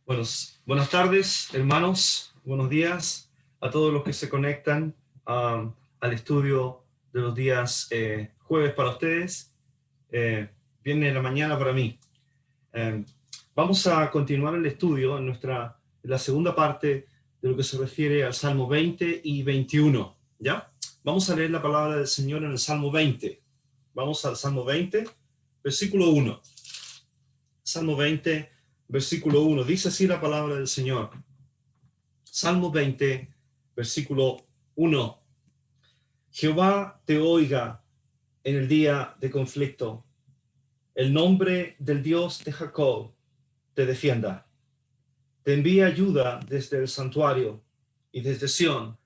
Buenas tardes, hermanos. Buenos días a todos los que se conectan al estudio de los días jueves para ustedes, viernes de la mañana para mí. Vamos a continuar el estudio en la segunda parte de lo que se refiere al Salmo 20 y 21. ¿Ya? Vamos a leer la palabra del Señor en el Salmo 20. Vamos al Salmo 20, versículo 1. Salmo 20, versículo 1. Dice así la palabra del Señor. Salmo 20, versículo 1. Jehová te oiga en el día de conflicto. El nombre del Dios de Jacob te defienda. Te envía ayuda desde el santuario y desde Sión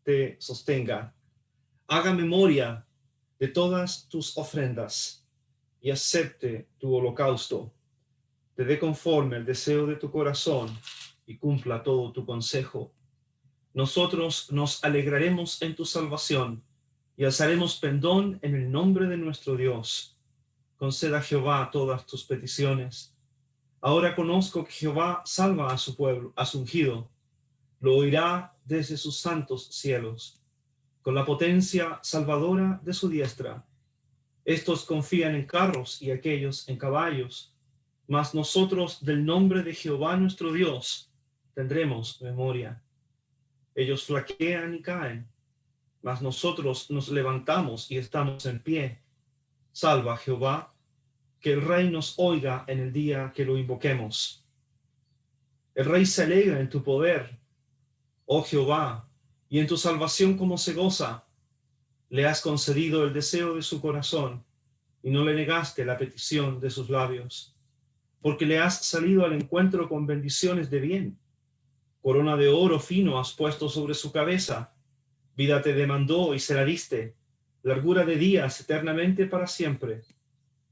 te sostenga. Haga memoria de todas tus ofrendas y acepte tu holocausto. Te dé conforme al deseo de tu corazón y cumpla todo tu consejo. Nosotros nos alegraremos en tu salvación y alzaremos pendón en el nombre de nuestro Dios. Conceda a Jehová todas tus peticiones. Ahora conozco que Jehová salva a su pueblo, a su ungido. Lo oirá desde sus santos cielos, con la potencia salvadora de su diestra. Estos confían en carros y aquellos en caballos, mas nosotros del nombre de Jehová nuestro Dios tendremos memoria. Ellos flaquean y caen, mas nosotros nos levantamos y estamos en pie. Salva, Jehová, que el Rey nos oiga en el día que lo invoquemos. El Rey se alegra en tu poder, oh Jehová, y en tu salvación como se goza. Le has concedido el deseo de su corazón, y no le negaste la petición de sus labios. Porque le has salido al encuentro con bendiciones de bien. Corona de oro fino has puesto sobre su cabeza. Vida te demandó y se la diste. Largura de días eternamente para siempre.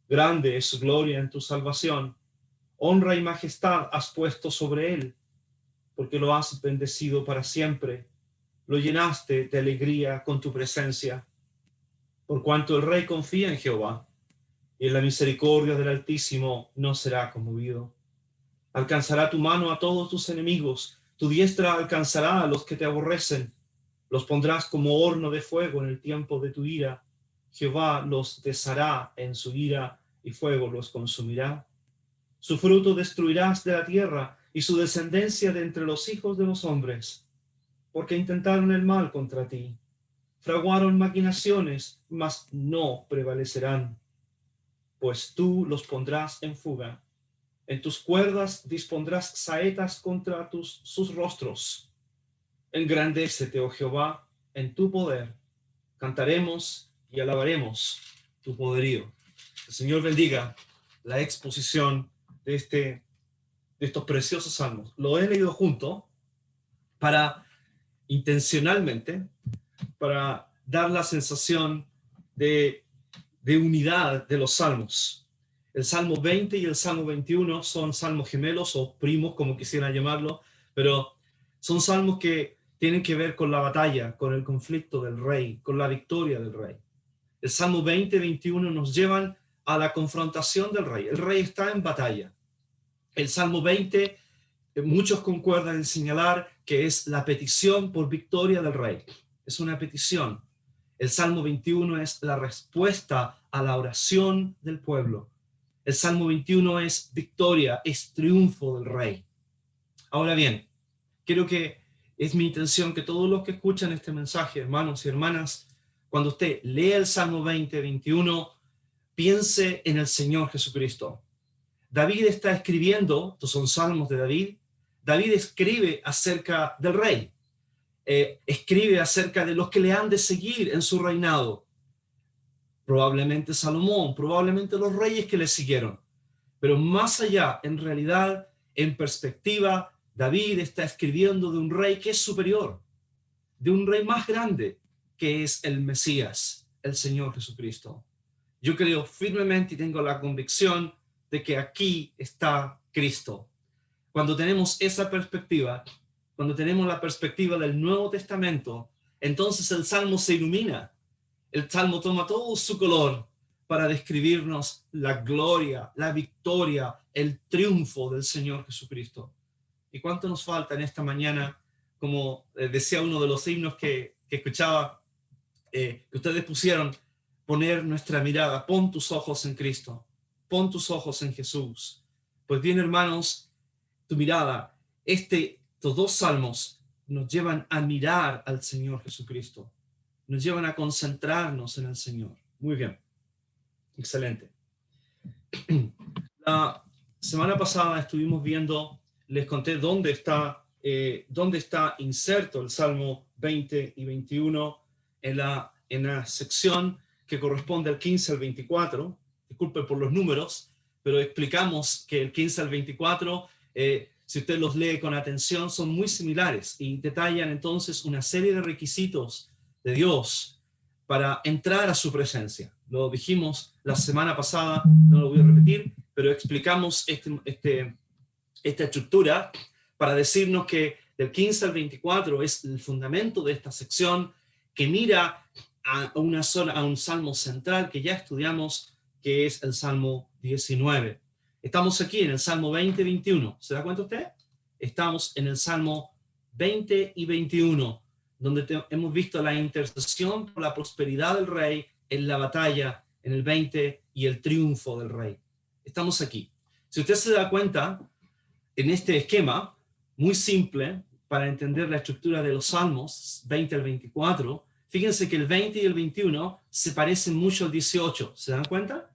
Grande es su gloria en tu salvación. Honra y majestad has puesto sobre él, porque lo has bendecido para siempre. Lo llenaste de alegría con tu presencia. Por cuanto el rey confía en Jehová, y en la misericordia del Altísimo no será conmovido. Alcanzará tu mano a todos tus enemigos, tu diestra alcanzará a los que te aborrecen. Los pondrás como horno de fuego en el tiempo de tu ira. Jehová los deshará en su ira, y fuego los consumirá. Su fruto destruirás de la tierra, y su descendencia de entre los hijos de los hombres. Porque intentaron el mal contra ti. Fraguaron maquinaciones, mas no prevalecerán. Pues tú los pondrás en fuga. En tus cuerdas dispondrás saetas contra sus rostros. Engrandécete, oh Jehová, en tu poder. Cantaremos y alabaremos tu poderío. El Señor bendiga la exposición de estos preciosos salmos. Lo he leído junto intencionalmente, para dar la sensación de unidad de los salmos. El Salmo 20 y el Salmo 21 son salmos gemelos o primos, como quisiera llamarlo, pero son salmos que tienen que ver con la batalla, con el conflicto del rey, con la victoria del rey. El Salmo 20 y 21 nos llevan a la confrontación del rey. El rey está en batalla. El Salmo 20, muchos concuerdan en señalar que es la petición por victoria del rey. Es una petición. El Salmo 21 es la respuesta a la oración del pueblo. El Salmo 21 es victoria, es triunfo del rey. Ahora bien, es mi intención que todos los que escuchan este mensaje, hermanos y hermanas, cuando usted lea el Salmo 20, 21, piense en el Señor Jesucristo. David está escribiendo, estos son salmos de David. David escribe acerca del rey. Escribe acerca de los que le han de seguir en su reinado. Probablemente Salomón, probablemente los reyes que le siguieron. Pero más allá, en realidad, en perspectiva, David está escribiendo de un rey que es superior, de un rey más grande, que es el Mesías, el Señor Jesucristo. Yo creo firmemente y tengo la convicción de que aquí está Cristo. Cuando tenemos esa perspectiva, cuando tenemos la perspectiva del Nuevo Testamento, entonces el Salmo se ilumina. El Salmo toma todo su color, para describirnos la gloria, la victoria, el triunfo del Señor Jesucristo. ¿Y cuánto nos falta en esta mañana? Como decía uno de los himnos que escuchaba, que ustedes pusieron, poner nuestra mirada, pon tus ojos en Cristo, pon tus ojos en Jesús. Pues bien, hermanos, tu mirada, estos dos salmos nos llevan a mirar al Señor Jesucristo, nos llevan a concentrarnos en el Señor. Muy bien, excelente. La semana pasada estuvimos viendo, les conté dónde está inserto el Salmo 20 y 21 en la sección que corresponde al 15 al 24. Disculpe por los números, pero explicamos que el 15 al 24, si usted los lee con atención, son muy similares y detallan entonces una serie de requisitos de Dios para entrar a su presencia. Lo dijimos la semana pasada, no lo voy a repetir, pero explicamos esta estructura para decirnos que del 15 al 24 es el fundamento de esta sección que mira a un salmo central que ya estudiamos, que es el Salmo 19. Estamos aquí en el Salmo 20 y 21. ¿Se da cuenta usted? Estamos en el Salmo 20 y 21, donde hemos visto la intercesión por la prosperidad del rey en la batalla en el 20 y el triunfo del rey. Estamos aquí. Si usted se da cuenta, en este esquema, muy simple, para entender la estructura de los salmos, 20 al 24, fíjense que el 20 y el 21 se parecen mucho al 18. ¿Se dan cuenta?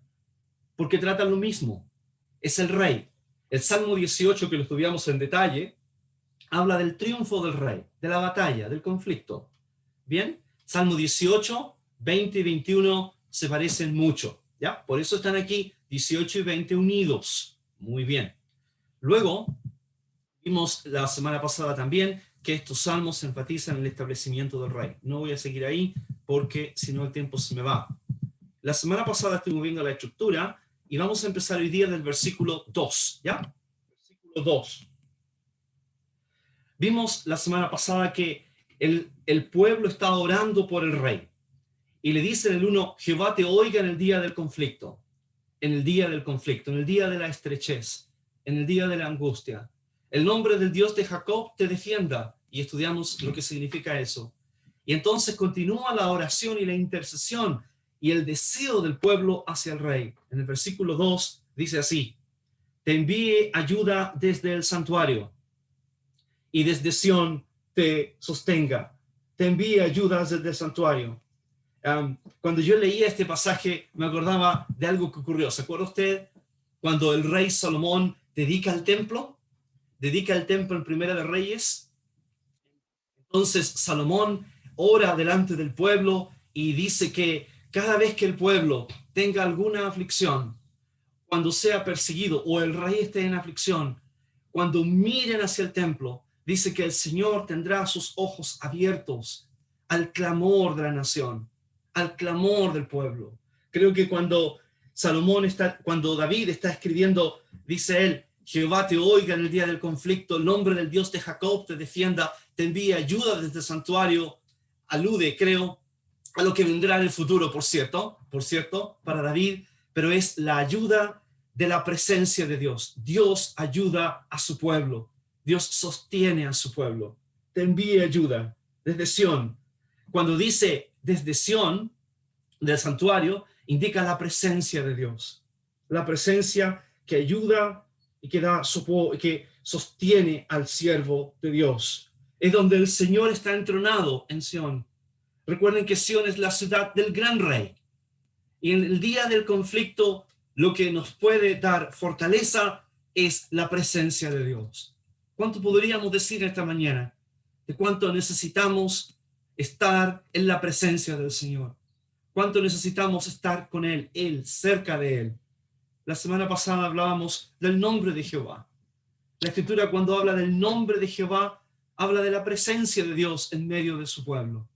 Porque tratan lo mismo. Es el rey. El Salmo 18, que lo estudiamos en detalle, habla del triunfo del rey, de la batalla, del conflicto. ¿Bien? Salmo 18, 20 y 21 se parecen mucho. ¿Ya? Por eso están aquí 18 y 20 unidos. Muy bien. Luego, vimos la semana pasada también que estos salmos enfatizan el establecimiento del rey. No voy a seguir ahí porque si no el tiempo se me va. La semana pasada estuvimos viendo la estructura y vamos a empezar hoy día del versículo 2. ¿Ya? Versículo 2. Vimos la semana pasada que el pueblo está orando por el rey. Y le dice en el 1, Jehová te oiga en el día del conflicto. En el día del conflicto, en el día de la estrechez, en el día de la angustia. El nombre del Dios de Jacob te defienda. Y estudiamos lo que significa eso. Y entonces continúa la oración y la intercesión y el deseo del pueblo hacia el rey. En el versículo 2 dice así, te envíe ayuda desde el santuario y desde Sión te sostenga. Te envíe ayuda desde el santuario. Cuando yo leía este pasaje me acordaba de algo que ocurrió. ¿Se acuerda usted cuando el rey Salomón dedica el templo? Dedica el templo en Primera de Reyes. Entonces Salomón ora delante del pueblo y dice que cada vez que el pueblo tenga alguna aflicción, cuando sea perseguido o el rey esté en aflicción, cuando miren hacia el templo, dice que el Señor tendrá sus ojos abiertos al clamor de la nación, al clamor del pueblo. Creo que cuando David está escribiendo, dice él, Jehová te oiga en el día del conflicto, el nombre del Dios de Jacob te defienda, te envíe ayuda desde el santuario, alude, creo, a lo que vendrá en el futuro, por cierto, para David, pero es la ayuda de la presencia de Dios. Dios ayuda a su pueblo. Dios sostiene a su pueblo. Te envíe ayuda desde Sión. Cuando dice desde Sión, del santuario, indica la presencia de Dios. La presencia que ayuda y que sostiene al siervo de Dios. Es donde el Señor está entronado en Sión. Recuerden que Sión es la ciudad del gran rey. Y en el día del conflicto, lo que nos puede dar fortaleza es la presencia de Dios. ¿Cuánto podríamos decir esta mañana de cuánto necesitamos estar en la presencia del Señor? ¿Cuánto necesitamos estar con Él, cerca de Él? La semana pasada hablábamos del nombre de Jehová. La Escritura, cuando habla del nombre de Jehová, habla de la presencia de Dios en medio de su pueblo.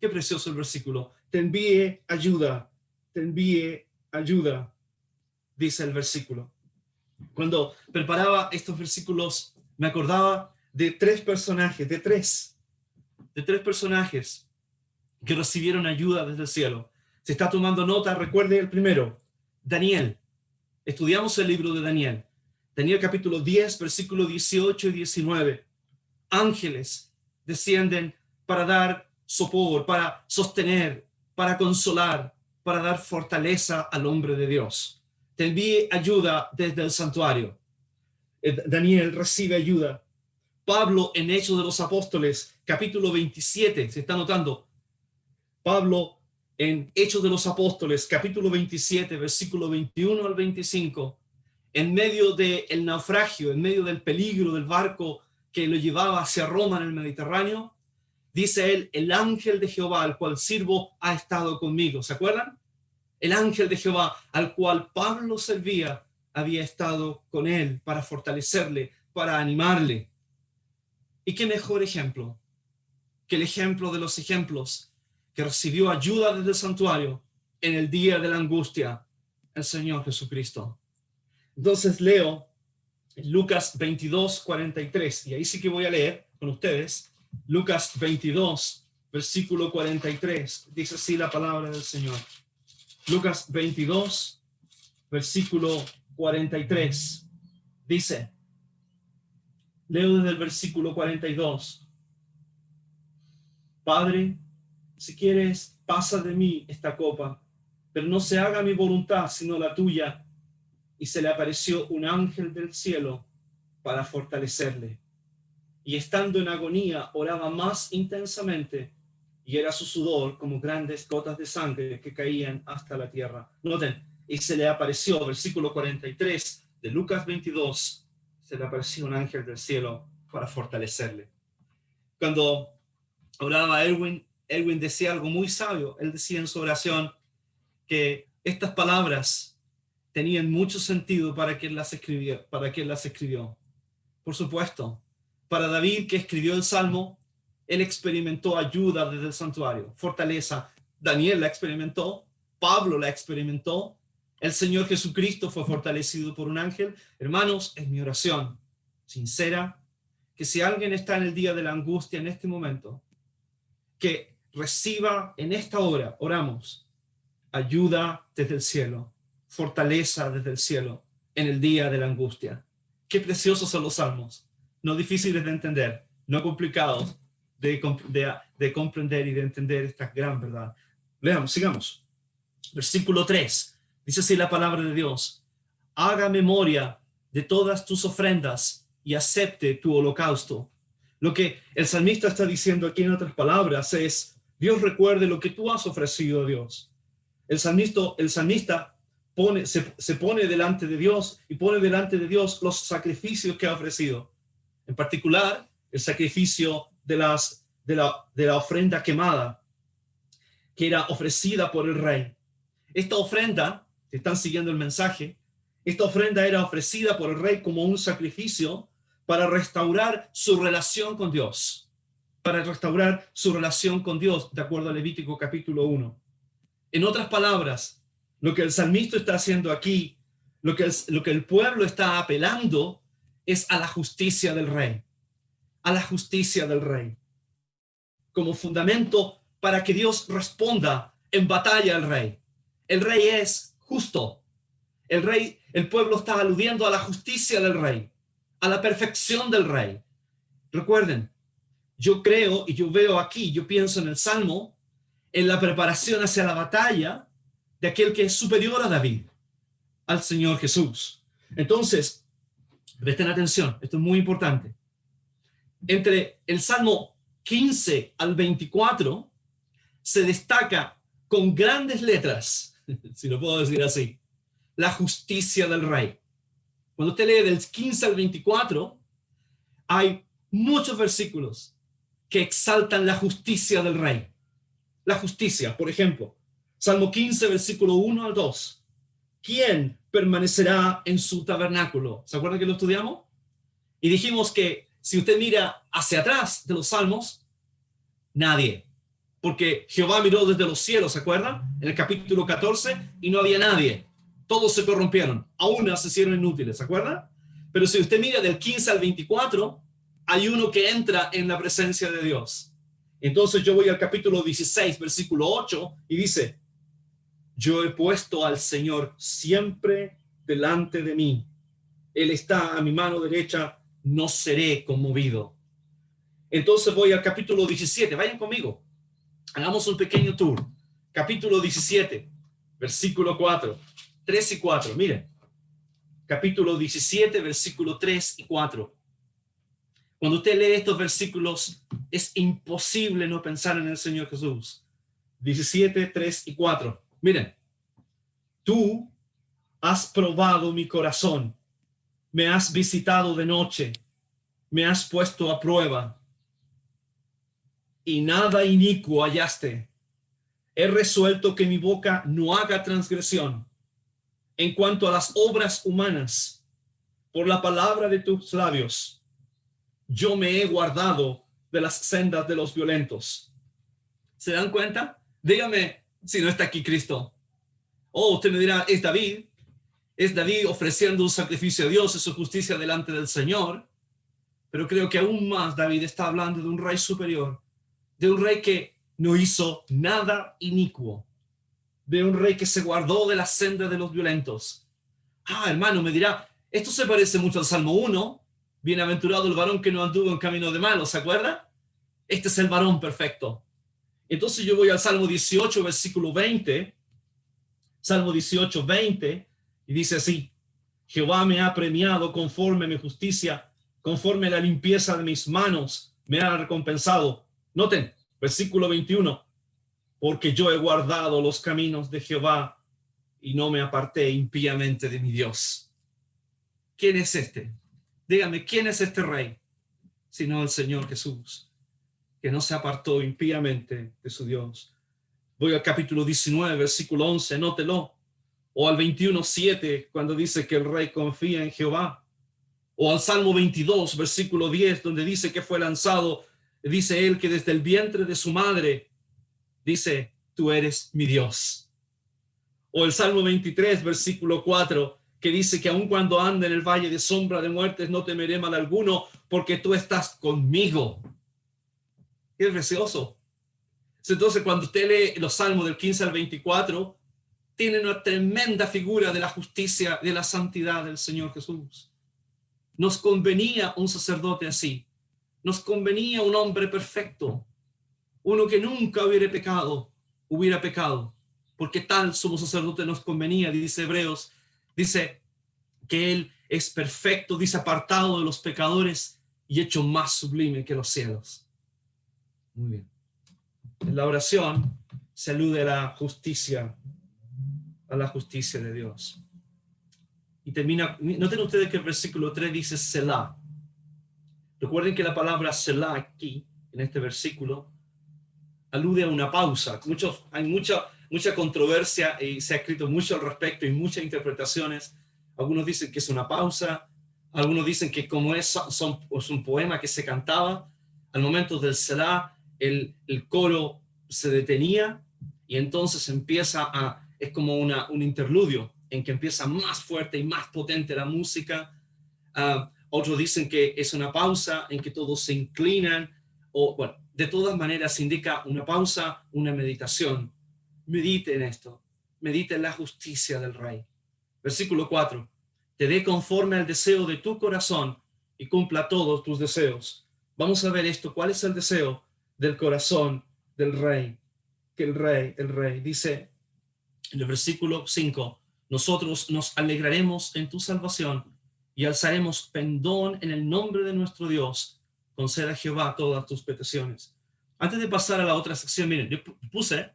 Qué precioso el versículo. Te envíe ayuda, dice el versículo. Cuando preparaba estos versículos, me acordaba de tres personajes que recibieron ayuda desde el cielo. Si está tomando nota, recuerde el primero, Daniel. Estudiamos el libro de Daniel. Daniel capítulo 10, versículos 18 y 19. Ángeles descienden para dar sopor, para sostener, para consolar, para dar fortaleza al hombre de Dios. Te envíe ayuda desde el santuario. Daniel recibe ayuda. Pablo en Hechos de los Apóstoles, capítulo 27, se está notando. Pablo en Hechos de los Apóstoles, capítulo 27, versículo 21 al 25, en medio del naufragio, en medio del peligro del barco que lo llevaba hacia Roma en el Mediterráneo, dice él, el ángel de Jehová, al cual sirvo, ha estado conmigo. ¿Se acuerdan? El ángel de Jehová, al cual Pablo servía, había estado con él para fortalecerle, para animarle. ¿Y qué mejor ejemplo que el ejemplo de los ejemplos, que recibió ayuda desde el santuario en el día de la angustia, el Señor Jesucristo? Entonces leo Lucas 22, 43, y ahí sí que voy a leer con ustedes. Lucas 22, versículo 43, dice así la palabra del Señor. Lucas 22, versículo 43, dice, leo desde el versículo 42. Padre, si quieres, pasa de mí esta copa, pero no se haga mi voluntad, sino la tuya. Y se le apareció un ángel del cielo para fortalecerle. Y estando en agonía, oraba más intensamente, y era su sudor como grandes gotas de sangre que caían hasta la tierra. Noten, y se le apareció, versículo 43 de Lucas 22, se le apareció un ángel del cielo para fortalecerle. Cuando oraba Erwin decía algo muy sabio. Él decía en su oración que estas palabras tenían mucho sentido para quien las escribió. Por supuesto, para David, que escribió el Salmo, él experimentó ayuda desde el santuario, fortaleza. Daniel la experimentó, Pablo la experimentó, el Señor Jesucristo fue fortalecido por un ángel. Hermanos, es mi oración sincera que si alguien está en el día de la angustia en este momento, que reciba en esta hora, oramos, ayuda desde el cielo, fortaleza desde el cielo en el día de la angustia. Qué preciosos son los salmos, no difíciles de entender, no complicados de comprender y de entender esta gran verdad. Leamos, sigamos. Versículo 3, dice así la palabra de Dios: haga memoria de todas tus ofrendas y acepte tu holocausto. Lo que el salmista está diciendo aquí en otras palabras es: Dios recuerde lo que tú has ofrecido a Dios. El salmista se pone delante de Dios y pone delante de Dios los sacrificios que ha ofrecido. En particular, el sacrificio de la ofrenda quemada, que era ofrecida por el rey. Esta ofrenda, si están siguiendo el mensaje, esta ofrenda era ofrecida por el rey como un sacrificio para restaurar su relación con Dios. Para restaurar su relación con Dios, de acuerdo a Levítico capítulo 1. En otras palabras, lo que el salmista está haciendo aquí, lo que el pueblo está apelando, es a la justicia del rey. A la justicia del rey. Como fundamento para que Dios responda en batalla al rey. El rey es justo. El pueblo está aludiendo a la justicia del rey, a la perfección del rey. Recuerden, yo creo y yo veo aquí, yo pienso en el Salmo, en la preparación hacia la batalla de aquel que es superior a David, al Señor Jesús. Entonces, presten atención, esto es muy importante. Entre el Salmo 15 al 24 se destaca con grandes letras, si lo puedo decir así, la justicia del rey. Cuando usted lee del 15 al 24, hay muchos versículos que exaltan la justicia del rey. La justicia, por ejemplo, Salmo 15, versículo 1 al 2. ¿Quién permanecerá en su tabernáculo? ¿Se acuerdan que lo estudiamos? Y dijimos que si usted mira hacia atrás de los salmos, nadie. Porque Jehová miró desde los cielos, ¿se acuerdan? En el capítulo 14, y no había nadie. Todos se corrompieron, aún se hicieron inútiles, ¿se acuerdan? Pero si usted mira del 15 al 24, hay uno que entra en la presencia de Dios. Entonces yo voy al capítulo 16, versículo 8, y dice: Yo he puesto al Señor siempre delante de mí. Él está a mi mano derecha, no seré conmovido. Entonces voy al capítulo 17. Vayan conmigo. Hagamos un pequeño tour. Capítulo 17, versículo 4, 3 y 4. Miren. Capítulo 17, versículo 3 y 4. Cuando usted lee estos versículos, es imposible no pensar en el Señor Jesús. 17, 3 y 4. Miren. Tú has probado mi corazón. Me has visitado de noche. Me has puesto a prueba. Y nada inicuo hallaste. He resuelto que mi boca no haga transgresión. En cuanto a las obras humanas, por la palabra de tus labios, yo me he guardado de las sendas de los violentos. ¿Se dan cuenta? Dígame si no está aquí Cristo. Oh, usted me dirá, es David. Es David ofreciendo un sacrificio a Dios, es su justicia delante del Señor. Pero creo que aún más David está hablando de un rey superior, de un rey que no hizo nada inicuo, de un rey que se guardó de la senda de los violentos. Hermano, me dirá, esto se parece mucho al Salmo 1. Bienaventurado el varón que no anduvo en camino de malos, ¿se acuerda? Este es el varón perfecto. Entonces yo voy al Salmo 18, versículo 20. Salmo 18, 20, y dice así: Jehová me ha premiado conforme a mi justicia, conforme a la limpieza de mis manos, me ha recompensado. Noten, versículo 21, porque yo he guardado los caminos de Jehová y no me aparté impíamente de mi Dios. ¿Quién es este? Dígame, ¿quién es este rey? Sino el Señor Jesús, que no se apartó impíamente de su Dios. Voy al capítulo 19, versículo 11, nótelo. O al 21, 7, cuando dice que el rey confía en Jehová. O al Salmo 22, versículo 10, donde dice que fue lanzado, dice él que desde el vientre de su madre, dice, tú eres mi Dios. O el Salmo 23, versículo 4, que dice que aun cuando ande en el valle de sombra de muertes, no temeré mal alguno, porque tú estás conmigo. Qué precioso. Entonces, cuando usted lee los Salmos del 15 al 24, tiene una tremenda figura de la justicia, de la santidad del Señor Jesús. Nos convenía un sacerdote así. Nos convenía un hombre perfecto. Uno que nunca hubiera pecado. Porque tal sumo sacerdote nos convenía, dice Hebreos. Dice que él es perfecto, dice apartado de los pecadores y hecho más sublime que los cielos. Muy bien. En la oración se alude a la justicia de Dios. Y termina, noten ustedes que el versículo 3 dice Selah. Recuerden que la palabra Selah aquí, en este versículo, alude a una pausa. Hay mucha controversia y se ha escrito mucho al respecto y muchas interpretaciones. Algunos dicen que es una pausa, algunos dicen que como es un poema que se cantaba, al momento del Selah, el coro se detenía y entonces es como un interludio en que empieza más fuerte y más potente la música. Otros dicen que es una pausa en que todos se inclinan, o bueno, de todas maneras indica una pausa, una meditación. Medite en esto, medite en la justicia del Rey. Versículo 4, te dé conforme al deseo de tu corazón y cumpla todos tus deseos. Vamos a ver esto, ¿cuál es el deseo del corazón del Rey? Que el Rey dice en el versículo 5, nosotros nos alegraremos en tu salvación y alzaremos pendón en el nombre de nuestro Dios. Conceda a Jehová todas tus peticiones. Antes de pasar a la otra sección, miren, yo puse,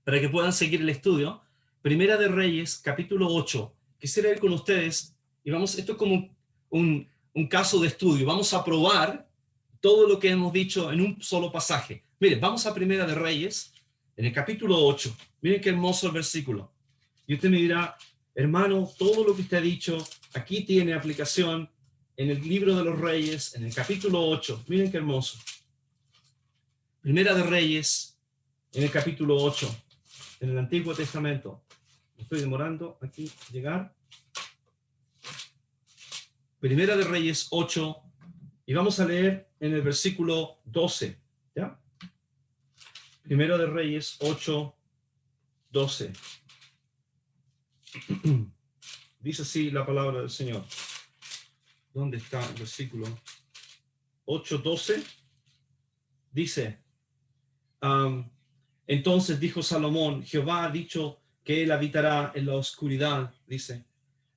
para que puedan seguir el estudio, Primera de Reyes, capítulo 8. Quisiera ir con ustedes, y esto es como un caso de estudio. Vamos a probar todo lo que hemos dicho en un solo pasaje. Miren, vamos a Primera de Reyes, en el capítulo 8. Miren qué hermoso el versículo. Y usted me dirá, hermano, todo lo que usted ha dicho, aquí tiene aplicación en el libro de los Reyes, en el capítulo 8. Miren qué hermoso. Primera de Reyes, en el capítulo 8, en el Antiguo Testamento. Me estoy demorando aquí llegar. Primera de Reyes 8, y vamos a leer en el versículo 12. ¿Ya? Primera de Reyes 8, 12. Dice así la palabra del Señor. ¿Dónde está el versículo? 8:12. Dice, entonces dijo Salomón, Jehová ha dicho que él habitará en la oscuridad, dice.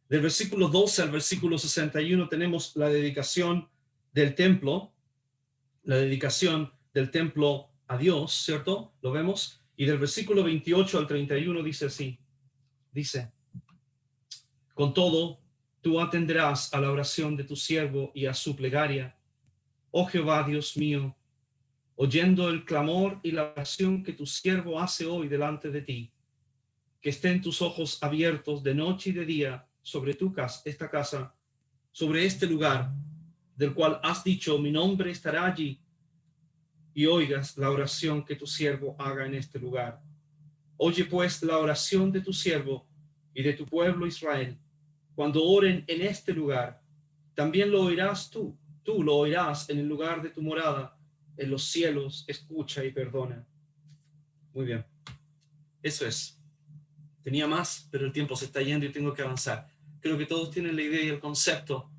Del versículo 12 al versículo 61 tenemos la dedicación del templo, a Dios, ¿cierto? ¿Lo vemos? Y del versículo 28 al 31 dice así, dice, con todo, tú atenderás a la oración de tu siervo y a su plegaria, oh Jehová, Dios mío, oyendo el clamor y la oración que tu siervo hace hoy delante de ti, que estén tus ojos abiertos de noche y de día sobre tu casa, esta casa, sobre este lugar, del cual has dicho, mi nombre estará allí, y oigas la oración que tu siervo haga en este lugar. Oye pues la oración de tu siervo y de tu pueblo Israel, cuando oren en este lugar. También lo oirás tú lo oirás en el lugar de tu morada, en los cielos, escucha y perdona. Muy bien, eso es. Tenía más, pero el tiempo se está yendo y tengo que avanzar. Creo que todos tienen la idea y el concepto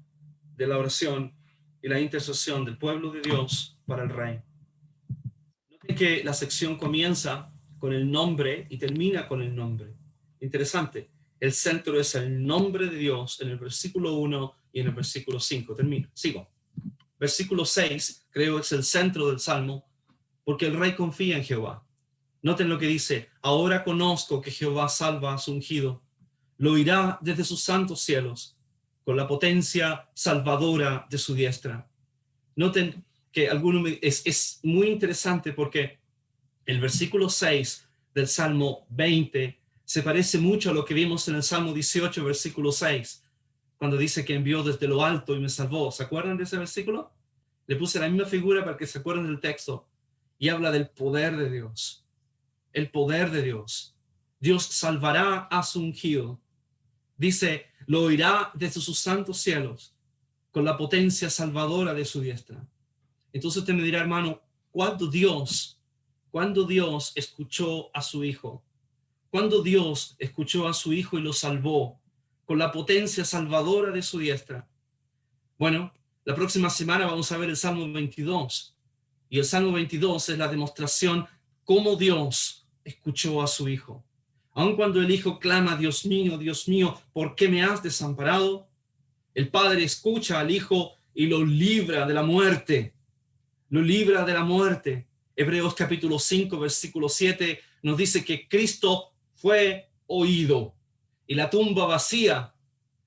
de la oración y la intercesión del pueblo de Dios para el rey. Noten que la sección comienza con el nombre y termina con el nombre. Interesante. El centro es el nombre de Dios en el versículo 1 y en el versículo 5. Sigo. Versículo 6, creo es el centro del Salmo, porque el rey confía en Jehová. Noten lo que dice, ahora conozco que Jehová salva a su ungido, lo oirá desde sus santos cielos, con la potencia salvadora de su diestra. Noten que es muy interesante porque el versículo 6 del Salmo 20 se parece mucho a lo que vimos en el Salmo 18, versículo 6, cuando dice que envió desde lo alto y me salvó. ¿Se acuerdan de ese versículo? Le puse la misma figura para que se acuerden del texto y habla del poder de Dios. El poder de Dios. Dios salvará a su ungido. Dice, lo oirá desde sus santos cielos con la potencia salvadora de su diestra. Entonces usted me dirá, hermano, ¿cuándo Dios escuchó a su hijo? ¿Cuándo Dios escuchó a su hijo y lo salvó con la potencia salvadora de su diestra? Bueno, la próxima semana vamos a ver el Salmo 22. Y el Salmo 22 es la demostración cómo Dios escuchó a su hijo. Aun cuando el hijo clama, Dios mío, ¿por qué me has desamparado? El padre escucha al hijo y lo libra de la muerte. Lo libra de la muerte. Hebreos capítulo 5, versículo 7 nos dice que Cristo fue oído y la tumba vacía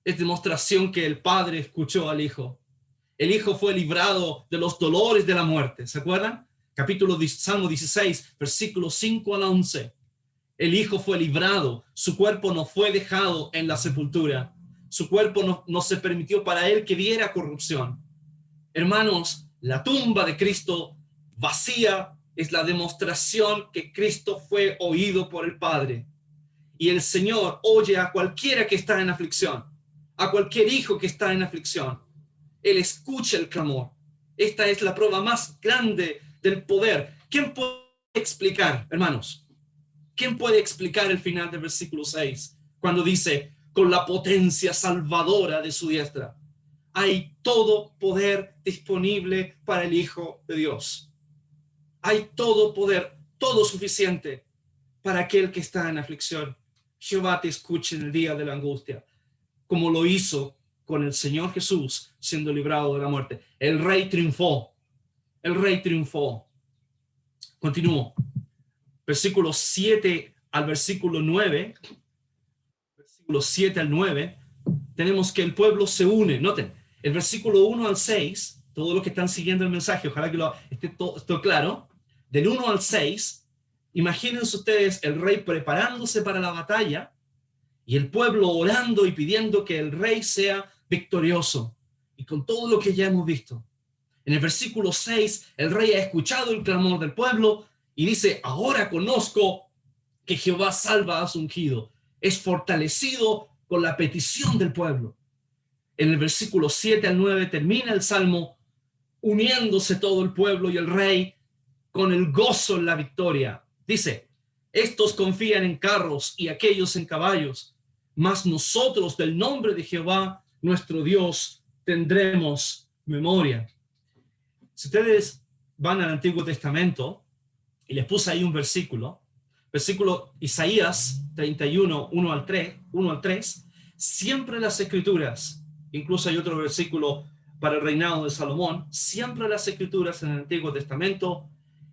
es demostración que el padre escuchó al hijo. El hijo fue librado de los dolores de la muerte. ¿Se acuerdan? Salmo 16, versículos 5 al 11. El hijo fue librado. Su cuerpo no fue dejado en la sepultura. Su cuerpo no se permitió para él que viera corrupción. Hermanos, la tumba de Cristo vacía es la demostración que Cristo fue oído por el Padre. Y el Señor oye a cualquiera que está en aflicción, a cualquier hijo que está en aflicción. Él escucha el clamor. Esta es la prueba más grande del poder. ¿Quién puede explicar, hermanos? ¿Quién puede explicar el final del versículo 6? Cuando dice, con la potencia salvadora de su diestra. Hay todo poder disponible para el Hijo de Dios. Hay todo poder, todo suficiente para aquel que está en aflicción. Jehová te escuche en el día de la angustia, como lo hizo con el Señor Jesús siendo librado de la muerte. El rey triunfó. El rey triunfó. Continúo. Versículo 7 al versículo 9. Versículo 7 al 9. Tenemos que el pueblo se une. Noten, el versículo 1 al 6, todos los que están siguiendo el mensaje, ojalá que esté todo claro. Del 1 al 6, imagínense ustedes el rey preparándose para la batalla y el pueblo orando y pidiendo que el rey sea victorioso. Y con todo lo que ya hemos visto. En el versículo 6, el rey ha escuchado el clamor del pueblo y dice, ahora conozco que Jehová salva a su ungido. Es fortalecido con la petición del pueblo. En el versículo 7 al 9 termina el Salmo uniéndose todo el pueblo y el rey con el gozo en la victoria. Dice, Estos confían en carros y aquellos en caballos, mas nosotros del nombre de Jehová, nuestro Dios, tendremos memoria. Si ustedes van al Antiguo Testamento, y les puse ahí un versículo Isaías 31, 1 al 3, siempre las Escrituras, incluso hay otro versículo para el reinado de Salomón, siempre las Escrituras en el Antiguo Testamento,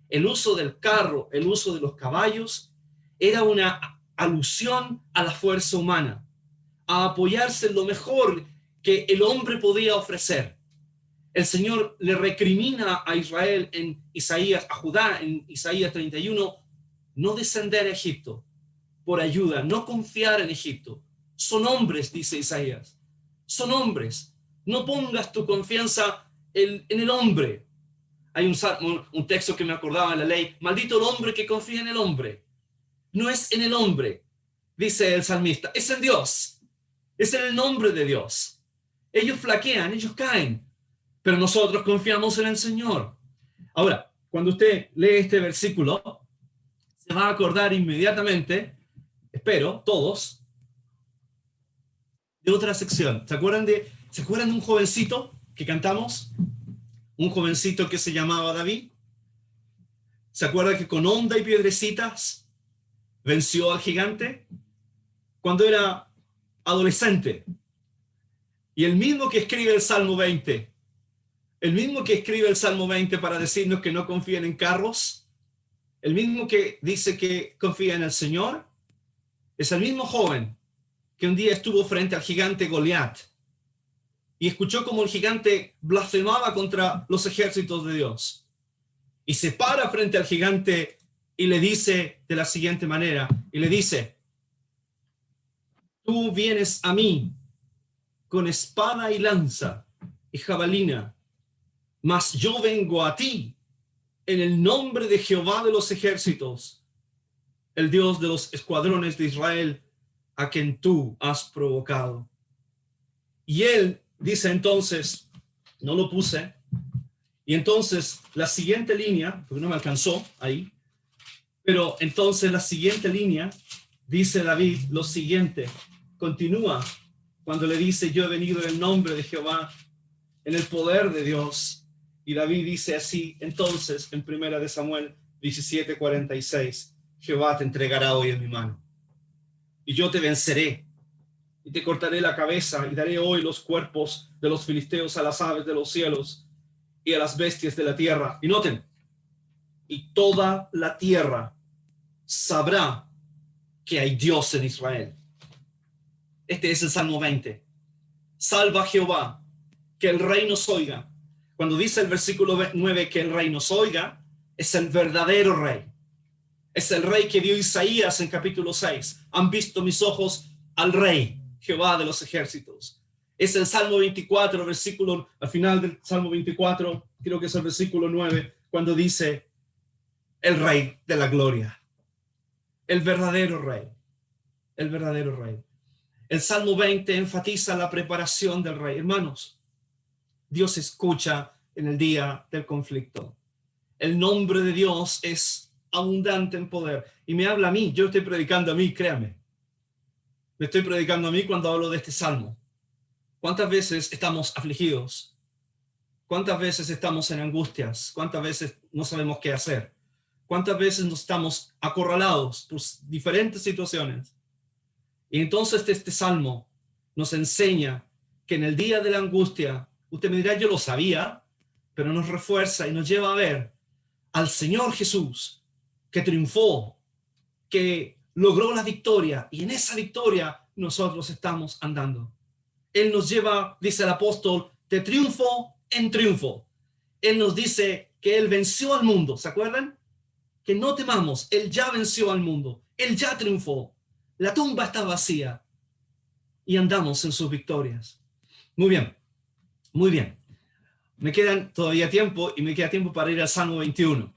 el uso del carro, el uso de los caballos, era una alusión a la fuerza humana, a apoyarse en lo mejor que el hombre podía ofrecer. El Señor le recrimina a Israel a Judá en Isaías 31, no descender a Egipto por ayuda, no confiar en Egipto. Son hombres, dice Isaías, son hombres. No pongas tu confianza en el hombre. Hay un texto que me acordaba de la ley, maldito el hombre que confía en el hombre. No es en el hombre, dice el salmista, es en Dios, es en el nombre de Dios. Ellos flaquean, ellos caen, pero nosotros confiamos en el Señor. Ahora, cuando usted lee este versículo, se va a acordar inmediatamente, espero, todos, de otra sección. ¿Se acuerdan de un jovencito que cantamos? Un jovencito que se llamaba David. ¿Se acuerda que con honda y piedrecitas venció al gigante? Cuando era adolescente. Y el mismo que escribe el Salmo 20, para decirnos que no confíen en carros, el mismo que dice que confía en el Señor, es el mismo joven que un día estuvo frente al gigante Goliat y escuchó cómo el gigante blasfemaba contra los ejércitos de Dios. Y se para frente al gigante y le dice de la siguiente manera, y le dice, tú vienes a mí con espada y lanza y jabalina, mas yo vengo a ti en el nombre de Jehová de los ejércitos, el Dios de los escuadrones de Israel, a quien tú has provocado. Y él dice entonces, no lo puse, y entonces la siguiente línea, porque no me alcanzó ahí, pero entonces la siguiente línea, dice David lo siguiente, continúa cuando le dice, yo he venido en el nombre de Jehová, en el poder de Dios. Y David dice así, entonces, en 1 Samuel 17:46, Jehová te entregará hoy en mi mano, y yo te venceré, y te cortaré la cabeza, y daré hoy los cuerpos de los filisteos a las aves de los cielos, y a las bestias de la tierra. Y noten, y toda la tierra sabrá que hay Dios en Israel. Este es el Salmo 20. Salva a Jehová, que el rey nos oiga. Cuando dice el versículo 9 que el rey nos oiga, es el verdadero rey. Es el rey que vio Isaías en capítulo 6. Han visto mis ojos al rey, Jehová de los ejércitos. Es el Salmo 24, versículo, al final del Salmo 24, creo que es el versículo 9, cuando dice, el rey de la gloria. El verdadero rey. El verdadero rey. El Salmo 20 enfatiza la preparación del rey. Hermanos, Dios escucha en el día del conflicto. El nombre de Dios es abundante en poder. Y me habla a mí, yo estoy predicando a mí, créame. Me estoy predicando a mí cuando hablo de este salmo. ¿Cuántas veces estamos afligidos? ¿Cuántas veces estamos en angustias? ¿Cuántas veces no sabemos qué hacer? ¿Cuántas veces nos estamos acorralados por diferentes situaciones? Y entonces este salmo nos enseña que en el día de la angustia, usted me dirá, yo lo sabía, pero nos refuerza y nos lleva a ver al Señor Jesús, que triunfó, que logró la victoria, y en esa victoria nosotros estamos andando. Él nos lleva, dice el apóstol, de triunfo en triunfo. Él nos dice que Él venció al mundo, ¿se acuerdan? Que no temamos, Él ya venció al mundo, Él ya triunfó. La tumba está vacía y andamos en sus victorias. Muy bien, muy bien. Me quedan todavía tiempo y me queda tiempo para ir al Salmo 21.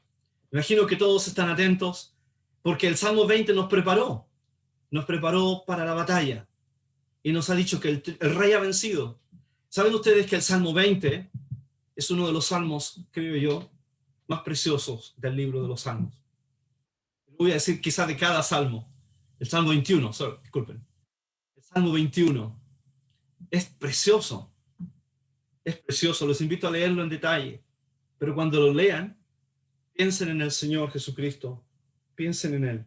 Me imagino que todos están atentos porque el Salmo 20 nos preparó para la batalla y nos ha dicho que el rey ha vencido. ¿Saben ustedes que el Salmo 20 es uno de los salmos, creo yo, más preciosos del libro de los Salmos? voy a decir quizá de cada salmo. El Salmo 21, disculpen. El Salmo 21 es precioso. Es precioso, los invito a leerlo en detalle. Pero cuando lo lean, piensen en el Señor Jesucristo. Piensen en Él.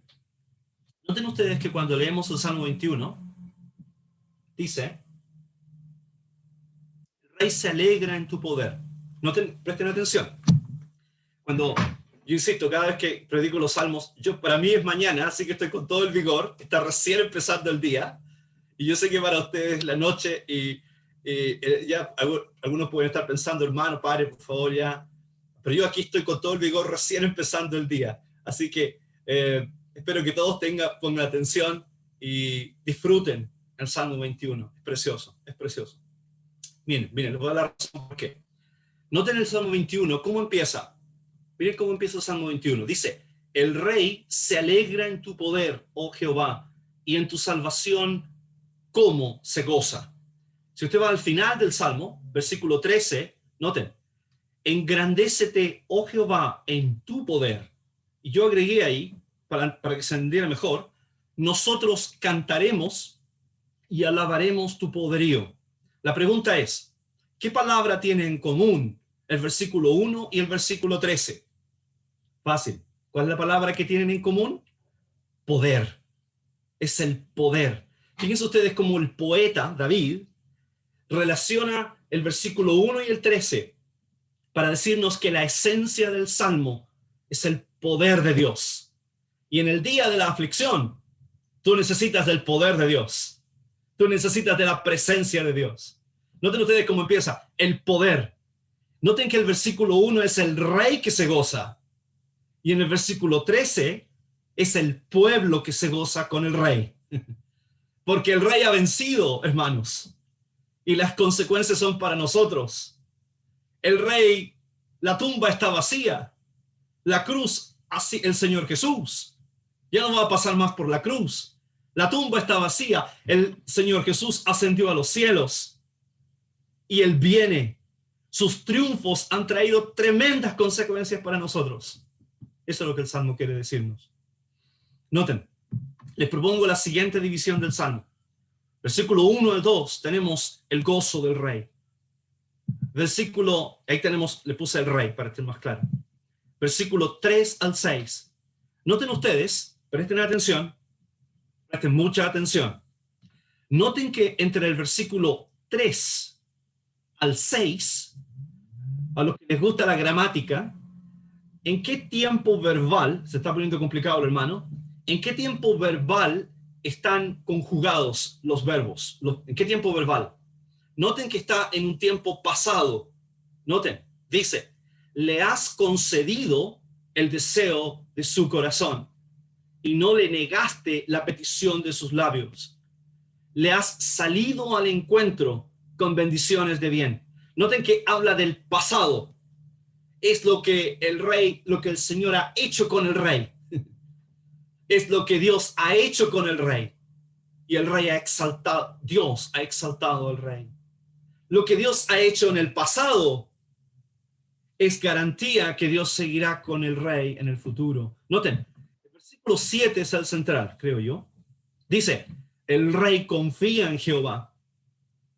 Noten ustedes que cuando leemos el Salmo 21, dice, el Rey se alegra en tu poder. Presten atención. Cuando, yo insisto, cada vez que predico los salmos, para mí es mañana, así que estoy con todo el vigor, está recién empezando el día, y yo sé que para ustedes la noche, y ya algunos pueden estar pensando, hermano, padre, por favor, ya, pero yo aquí estoy con todo el vigor recién empezando el día, así que espero que todos pongan atención y disfruten el Salmo 21, es precioso, es precioso. Miren, les voy a dar la razón por qué. Noten el Salmo 21, ¿cómo empieza? Miren cómo empieza el Salmo 21. Dice, el Rey se alegra en tu poder, oh Jehová, y en tu salvación, ¿cómo se goza? Si usted va al final del Salmo, versículo 13, noten, engrandécete, oh Jehová, en tu poder. Y yo agregué ahí, para que se entendiera mejor, nosotros cantaremos y alabaremos tu poderío. La pregunta es, ¿qué palabra tiene en común el versículo 1 y el versículo 13? Fácil. ¿Cuál es la palabra que tienen en común? Poder. Es el poder. Fíjense ustedes cómo el poeta David relaciona el versículo 1 y el 13 para decirnos que la esencia del Salmo es el poder de Dios. Y en el día de la aflicción, tú necesitas del poder de Dios. Tú necesitas de la presencia de Dios. Noten ustedes cómo empieza. El poder. Noten que el versículo 1 es el Rey que se goza. Y en el versículo 13 es el pueblo que se goza con el Rey. Porque el Rey ha vencido, hermanos. Y las consecuencias son para nosotros. El Rey, la tumba está vacía. La cruz, así el Señor Jesús. Ya no va a pasar más por la cruz. La tumba está vacía. El Señor Jesús ascendió a los cielos. Y Él viene. Sus triunfos han traído tremendas consecuencias para nosotros. Eso es lo que el Salmo quiere decirnos. Noten, les propongo la siguiente división del Salmo. Versículo 1 al 2 tenemos el gozo del Rey. Ahí tenemos, le puse el Rey para estar más claro. Versículo 3 al 6. Noten ustedes, presten atención, presten mucha atención. Noten que entre el versículo 3 al 6, a los que les gusta la gramática, ¿en qué tiempo verbal, se está poniendo complicado, hermano, en qué tiempo verbal están conjugados los verbos? ¿En qué tiempo verbal? Noten que está en un tiempo pasado. Noten, dice, le has concedido el deseo de su corazón y no le negaste la petición de sus labios. Le has salido al encuentro con bendiciones de bien. Noten que habla del pasado. Es lo que el Rey, lo que el Señor ha hecho con el Rey. Es lo que Dios ha hecho con el Rey. Y el Rey Dios ha exaltado al Rey. Lo que Dios ha hecho en el pasado es garantía que Dios seguirá con el Rey en el futuro. Noten, el versículo 7 es el central, creo yo. Dice, el Rey confía en Jehová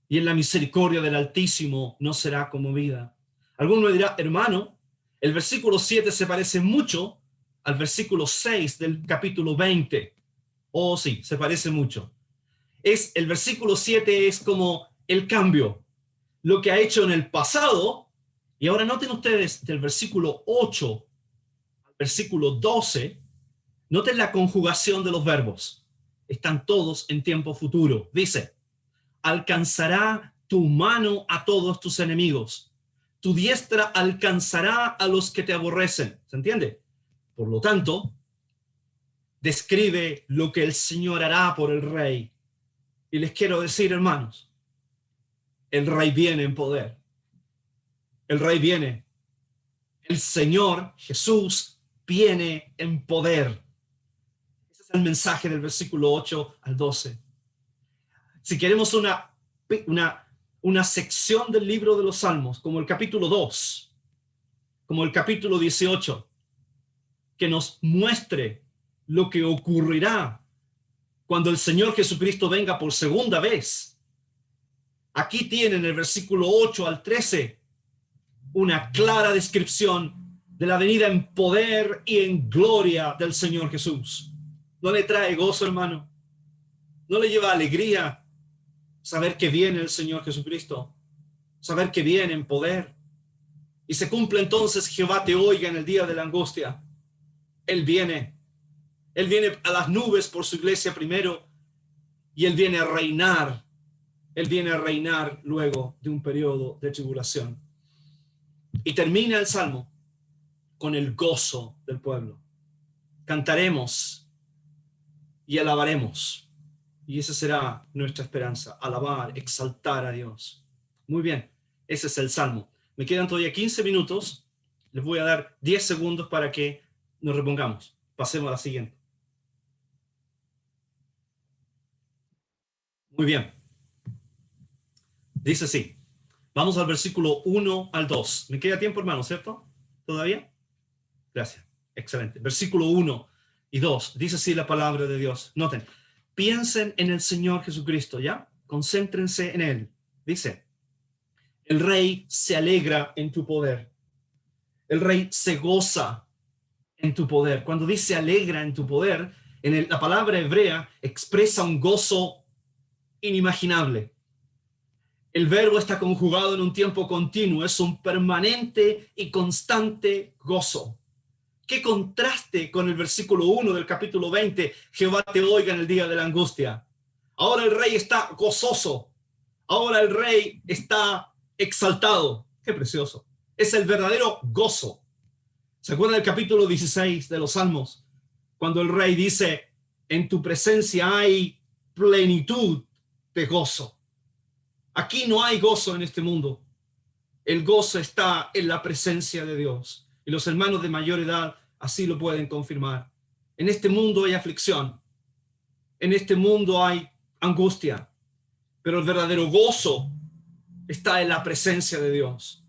y en la misericordia del Altísimo no será conmovida. Alguno me dirá, hermano, el versículo 7 se parece mucho al versículo 6 del capítulo 20. Oh, sí, se parece mucho. El versículo 7 es como el cambio, lo que ha hecho en el pasado. Y ahora noten ustedes del versículo 8 al versículo 12, noten la conjugación de los verbos. Están todos en tiempo futuro. Dice, alcanzará tu mano a todos tus enemigos. Tu diestra alcanzará a los que te aborrecen. ¿Se entiende? Por lo tanto, describe lo que el Señor hará por el Rey. Y les quiero decir, hermanos, el Rey viene en poder. El Rey viene. El Señor Jesús viene en poder. Ese es el mensaje del versículo 8 al 12. Si queremos una sección del libro de los Salmos, como el capítulo 2, como el capítulo 18, que nos muestre lo que ocurrirá cuando el Señor Jesucristo venga por segunda vez. Aquí tienen el versículo 8 al 13 una clara descripción de la venida en poder y en gloria del Señor Jesús. ¿No le trae gozo, hermano? ¿No le lleva alegría saber que viene el Señor Jesucristo? Saber que viene en poder. Y se cumple entonces: Jehová te oiga en el día de la angustia. Él viene a las nubes por su iglesia primero, y Él viene a reinar. Él viene a reinar luego de un periodo de tribulación. Y termina el Salmo con el gozo del pueblo. Cantaremos y alabaremos. Y esa será nuestra esperanza: alabar, exaltar a Dios. Muy bien, ese es el Salmo. Me quedan todavía 15 minutos. Les voy a dar 10 segundos para que nos repongamos. Pasemos a la siguiente. Muy bien. Dice así. Vamos al versículo 1 al 2. ¿Me queda tiempo, hermano, cierto? ¿Todavía? Gracias. Excelente. Versículo 1 y 2. Dice así la palabra de Dios. Noten. Piensen en el Señor Jesucristo, ¿ya? Concéntrense en Él. Dice: el Rey se alegra en tu poder. El Rey se goza en tu poder. Cuando dice alegra en tu poder, la palabra hebrea expresa un gozo inimaginable. El verbo está conjugado en un tiempo continuo. Es un permanente y constante gozo. ¿Qué contraste con el versículo 1 del capítulo 20? Jehová te oiga en el día de la angustia. Ahora el Rey está gozoso. Ahora el Rey está exaltado. Qué precioso. Es el verdadero gozo. ¿Se acuerdan del capítulo 16 de los Salmos? Cuando el Rey dice: en tu presencia hay plenitud de gozo. Aquí no hay gozo en este mundo. El gozo está en la presencia de Dios. Y los hermanos de mayor edad así lo pueden confirmar. En este mundo hay aflicción. En este mundo hay angustia. Pero el verdadero gozo está en la presencia de Dios.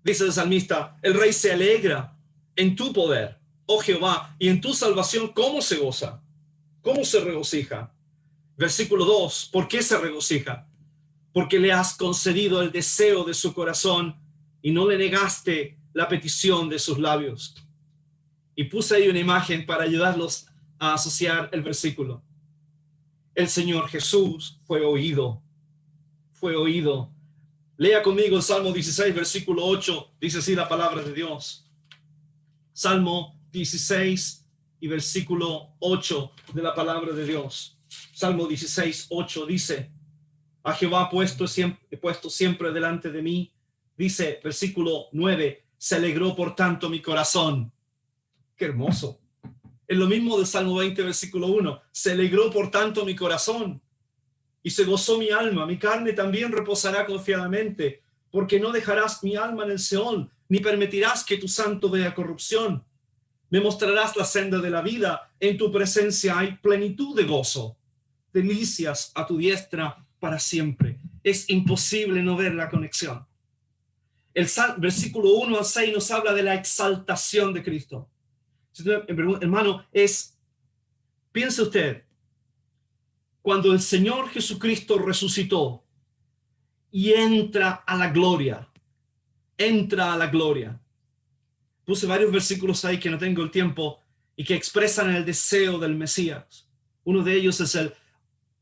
Dice el salmista: el Rey se alegra en tu poder, oh Jehová, y en tu salvación. ¿Cómo se goza? ¿Cómo se regocija? Versículo 2. ¿Por qué se regocija? Porque le has concedido el deseo de su corazón y no le negaste la petición de sus labios. Y puse ahí una imagen para ayudarlos a asociar el versículo. El Señor Jesús fue oído. Fue oído. Lea conmigo el Salmo 16, versículo 8. Dice así la palabra de Dios. Salmo 16 y versículo 8 de la palabra de Dios. Salmo 16, 8 dice: a Jehová puesto siempre delante de mí. Dice, versículo 9, se alegró por tanto mi corazón. Qué hermoso. Es lo mismo del Salmo 20, versículo 1. Se alegró por tanto mi corazón y se gozó mi alma. Mi carne también reposará confiadamente, porque no dejarás mi alma en el Seol, ni permitirás que tu santo vea corrupción. Me mostrarás la senda de la vida. En tu presencia hay plenitud de gozo. Delicias a tu diestra para siempre. Es imposible no ver la conexión. El versículo 1 al 6 nos habla de la exaltación de Cristo. Hermano, piense usted, cuando el Señor Jesucristo resucitó y entra a la gloria. Puse varios versículos ahí que no tengo el tiempo y que expresan el deseo del Mesías. Uno de ellos es el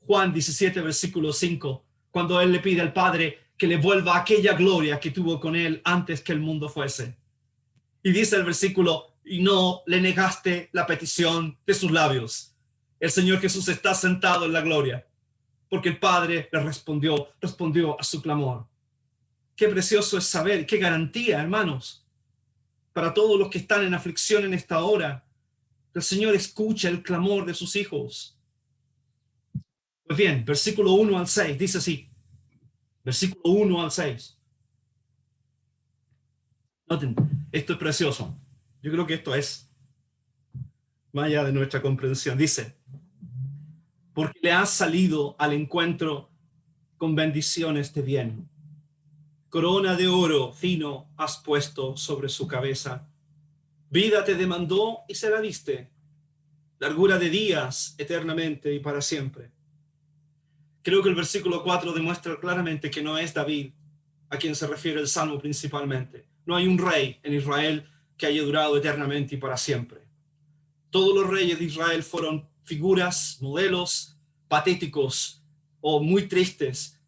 Juan 17, versículo 5, cuando él le pide al Padre que le vuelva aquella gloria que tuvo con él antes que el mundo fuese. Y dice el versículo: y no le negaste la petición de sus labios. El Señor Jesús está sentado en la gloria, porque el Padre le respondió a su clamor. Qué precioso es saber, qué garantía, hermanos, para todos los que están en aflicción en esta hora. El Señor escucha el clamor de sus hijos. Pues bien, versículo 1 al 6, dice así. Versículo 1 al 6. Noten, esto es precioso. Yo creo que esto es más allá de nuestra comprensión. Dice: porque le has salido al encuentro con bendiciones de bien. Corona de oro fino has puesto sobre su cabeza. Vida te demandó y se la diste. largura de días eternamente y para siempre. Creo que el versículo 4 demuestra claramente que no es David a quien se refiere el Salmo principalmente. No hay un rey en Israel que haya durado eternamente y para siempre. Todos los reyes de Israel fueron figuras, modelos patéticos o muy tristes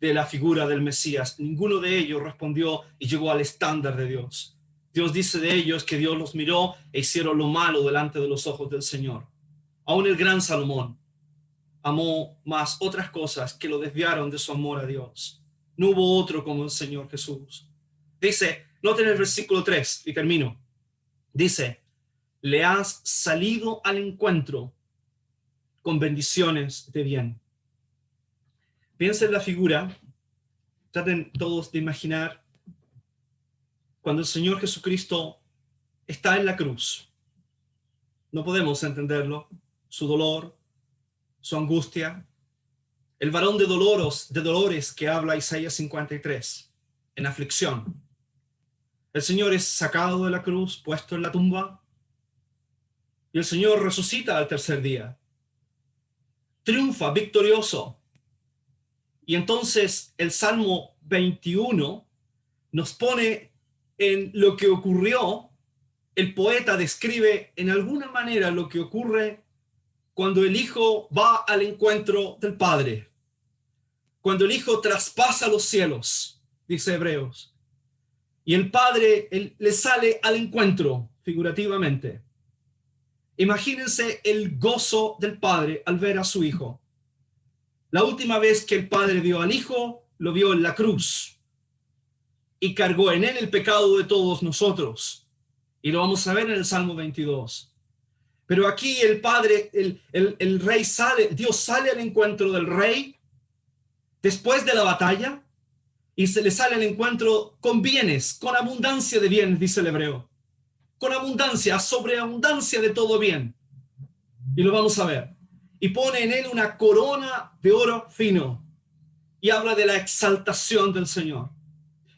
de la figura del Mesías. Ninguno de ellos respondió y llegó al estándar de Dios. Dios dice de ellos que Dios los miró e hicieron lo malo delante de los ojos del Señor. Aún el gran Salomón amó más otras cosas que lo desviaron de su amor a Dios. No hubo otro como el Señor Jesús. Dice, noten el versículo 3 y termino. Dice, le has salido al encuentro con bendiciones de bien. Piensen en la figura, traten todos de imaginar cuando el Señor Jesucristo está en la cruz. No podemos entenderlo, su dolor, su angustia. El varón de dolores que habla Isaías 53, en aflicción. El Señor es sacado de la cruz, puesto en la tumba, y el Señor resucita al tercer día. Triunfa, victorioso. Y entonces el Salmo 21 nos pone en lo que ocurrió. El poeta describe en alguna manera lo que ocurre cuando el Hijo va al encuentro del Padre. Cuando el Hijo traspasa los cielos, dice Hebreos. Y el Padre le sale al encuentro, figurativamente. Imagínense el gozo del Padre al ver a su Hijo. La última vez que el Padre vio al Hijo, lo vio en la cruz. Y cargó en él el pecado de todos nosotros. Y lo vamos a ver en el Salmo 22. Pero aquí el Padre, el Rey sale, Dios sale al encuentro del Rey después de la batalla y se le sale al encuentro con bienes, con abundancia de bienes, dice el hebreo. Con abundancia, sobreabundancia de todo bien. Y lo vamos a ver. Y pone en él una corona de oro fino. Y habla de la exaltación del Señor.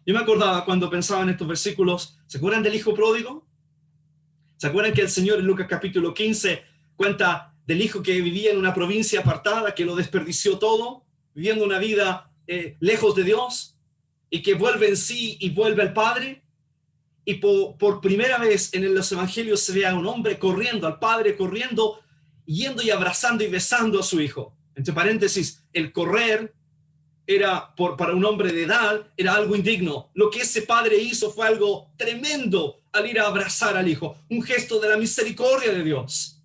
Yo me acordaba cuando pensaba en estos versículos, ¿se acuerdan del hijo pródigo? ¿Se acuerdan que el Señor en Lucas capítulo 15 cuenta del hijo que vivía en una provincia apartada, que lo desperdició todo, viviendo una vida lejos de Dios, y que vuelve en sí y vuelve al Padre? Y por primera vez en los evangelios se ve a un hombre corriendo, al Padre corriendo, yendo y abrazando y besando a su hijo. Entre paréntesis, el correr era para un hombre de edad, era algo indigno. Lo que ese padre hizo fue algo tremendo al ir a abrazar al hijo, un gesto de la misericordia de Dios.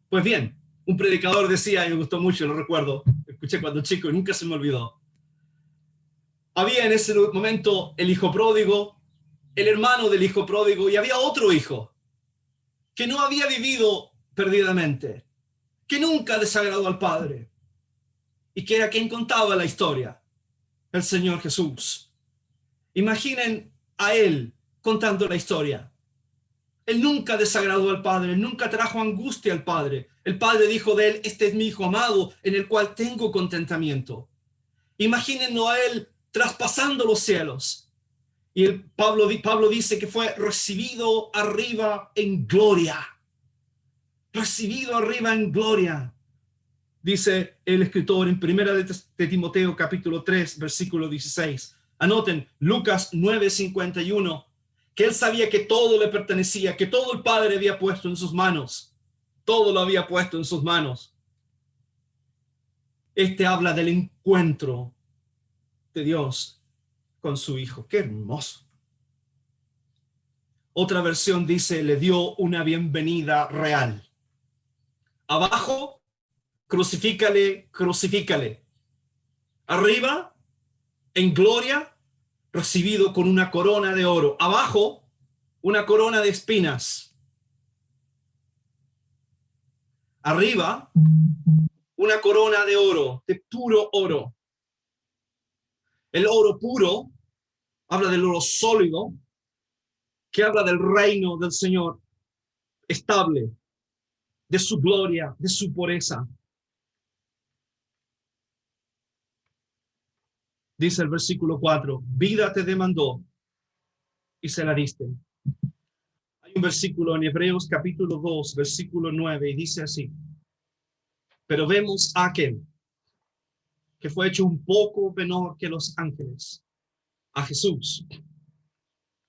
Pues bien, un predicador decía, y me gustó mucho, lo recuerdo, escuché cuando chico y nunca se me olvidó. Había en ese momento el hijo pródigo, el hermano del hijo pródigo, y había otro hijo que no había vivido perdidamente, que nunca desagradó al padre, y que era quien contaba la historia, el Señor Jesús. Imaginen a él contando la historia. Él nunca desagradó al Padre, él nunca trajo angustia al Padre. El Padre dijo de él, este es mi Hijo amado, en el cual tengo contentamiento. Imagínenlo a él traspasando los cielos. Y Pablo dice que fue recibido arriba en gloria. Recibido arriba en gloria. Dice el escritor en Primera de Timoteo capítulo 3, versículo 16. Anoten, Lucas 9:51, que él sabía que todo le pertenecía, que todo el Padre había puesto en sus manos. Todo lo había puesto en sus manos. Este habla del encuentro de Dios con su Hijo. ¡Qué hermoso! Otra versión dice, le dio una bienvenida real. Abajo, crucifícale, crucifícale. Arriba, en gloria, recibido con una corona de oro. Abajo, una corona de espinas. Arriba, una corona de oro, de puro oro. El oro puro habla del oro sólido, que habla del reino del Señor estable, de su gloria, de su pureza. Dice el versículo 4, vida te demandó y se la diste. un versículo en Hebreos capítulo 2, versículo 9, y dice así: pero vemos a aquel que fue hecho un poco menor que los ángeles, a Jesús,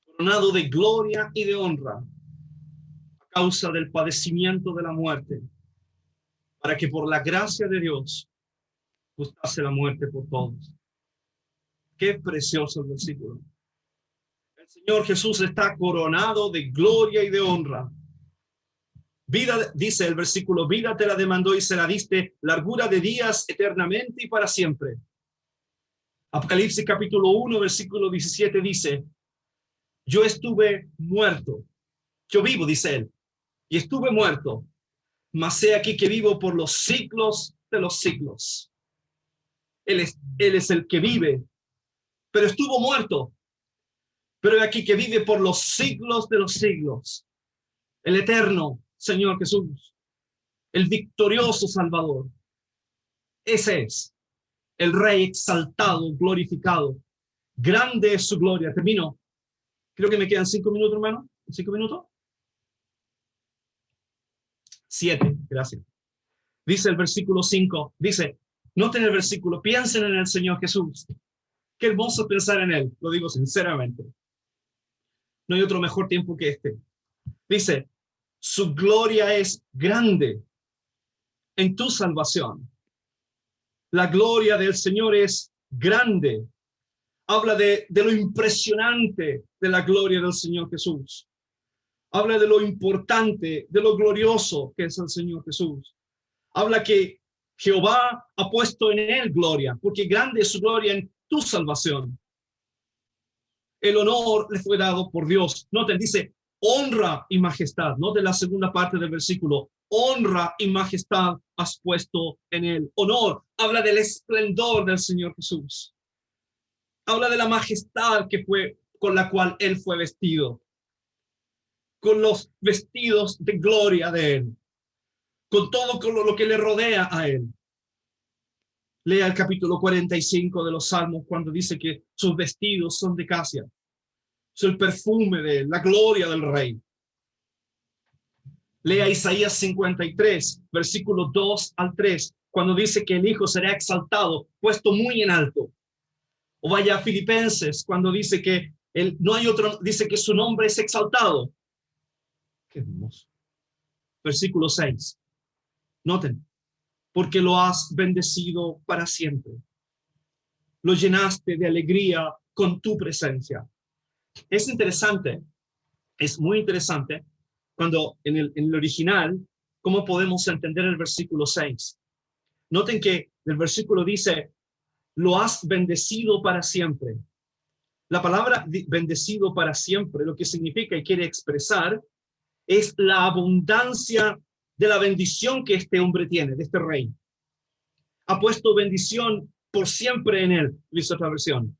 coronado de gloria y de honra a causa del padecimiento de la muerte, para que por la gracia de Dios gustase la muerte por todos. Qué precioso el versículo. El Señor Jesús está coronado de gloria y de honra. Vida, dice el versículo, vida te la demandó y se la diste, largura de días eternamente y para siempre. Apocalipsis capítulo 1, versículo 17 dice: yo estuve muerto, yo vivo, dice él, y estuve muerto, mas he aquí que vivo por los siglos de los siglos. Él es el que vive, pero estuvo muerto, pero he aquí que vive por los siglos de los siglos. El eterno Señor Jesús, el victorioso Salvador. Ese es el Rey exaltado, glorificado. Grande es su gloria. Termino. Creo que me quedan 5 minutos, hermano. 5 minutos. 7, gracias. Dice el versículo 5, dice, noten el versículo, piensen en el Señor Jesús. Qué hermoso pensar en Él, lo digo sinceramente. No hay otro mejor tiempo que este. Dice, su gloria es grande en tu salvación. La gloria del Señor es grande. Habla de lo impresionante de la gloria del Señor Jesús. Habla de lo importante, de lo glorioso que es el Señor Jesús. Habla que Jehová ha puesto en él gloria, porque grande es su gloria en tu salvación. El honor le fue dado por Dios. Noten, dice, honra y majestad. Noten la segunda parte del versículo. Honra y majestad has puesto en él. Honor, habla del esplendor del Señor Jesús. Habla de la majestad que fue con la cual él fue vestido. Con los vestidos de gloria de él. Con todo lo que le rodea a él. Lea el capítulo 45 de los Salmos cuando dice que sus vestidos son de casia. Es el perfume de él, la gloria del Rey. Lea Isaías 53, versículos 2 al 3, cuando dice que el Hijo será exaltado, puesto muy en alto. O vaya a Filipenses, cuando dice que no hay otro, dice que su nombre es exaltado. Qué hermoso. Versículo 6. Noten, porque lo has bendecido para siempre. Lo llenaste de alegría con tu presencia. Es interesante, es muy interesante, cuando en el original, ¿cómo podemos entender el versículo 6? Noten que el versículo dice, lo has bendecido para siempre. La palabra bendecido para siempre, lo que significa y quiere expresar, es la abundancia de la bendición que este hombre tiene, de este rey. Ha puesto bendición por siempre en él, dice otra versión.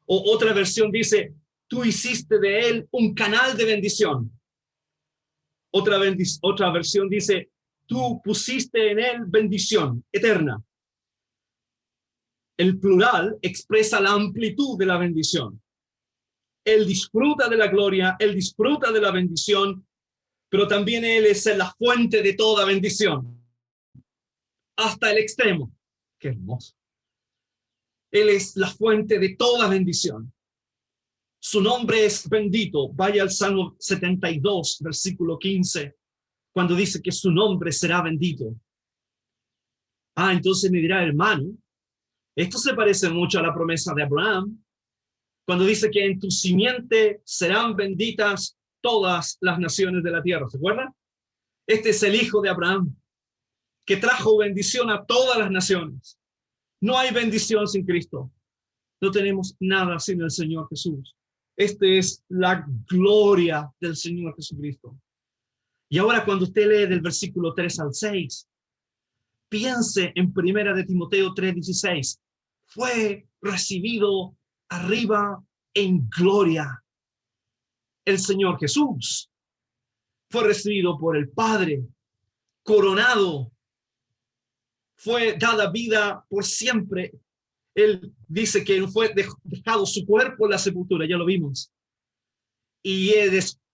O otra versión dice, tú hiciste de él un canal de bendición. Otra versión dice, tú pusiste en él bendición eterna. El plural expresa la amplitud de la bendición. Él disfruta de la gloria, él disfruta de la bendición, pero también él es la fuente de toda bendición. Hasta el extremo. Qué hermoso. Él es la fuente de toda bendición. Su nombre es bendito. Vaya al Salmo 72, versículo 15, cuando dice que su nombre será bendito. Entonces me dirá, hermano, esto se parece mucho a la promesa de Abraham, cuando dice que en tu simiente serán benditas todas las naciones de la tierra. ¿Se acuerdan? Este es el hijo de Abraham, que trajo bendición a todas las naciones. No hay bendición sin Cristo. No tenemos nada sin el Señor Jesús. Esta es la gloria del Señor Jesucristo. Y ahora cuando usted lee del versículo 3 al 6, piense en 1 de Timoteo 3:16. Fue recibido arriba en gloria. El Señor Jesús fue recibido por el Padre, coronado. Fue dada vida por siempre. Él dice que fue dejado su cuerpo en la sepultura, ya lo vimos. Y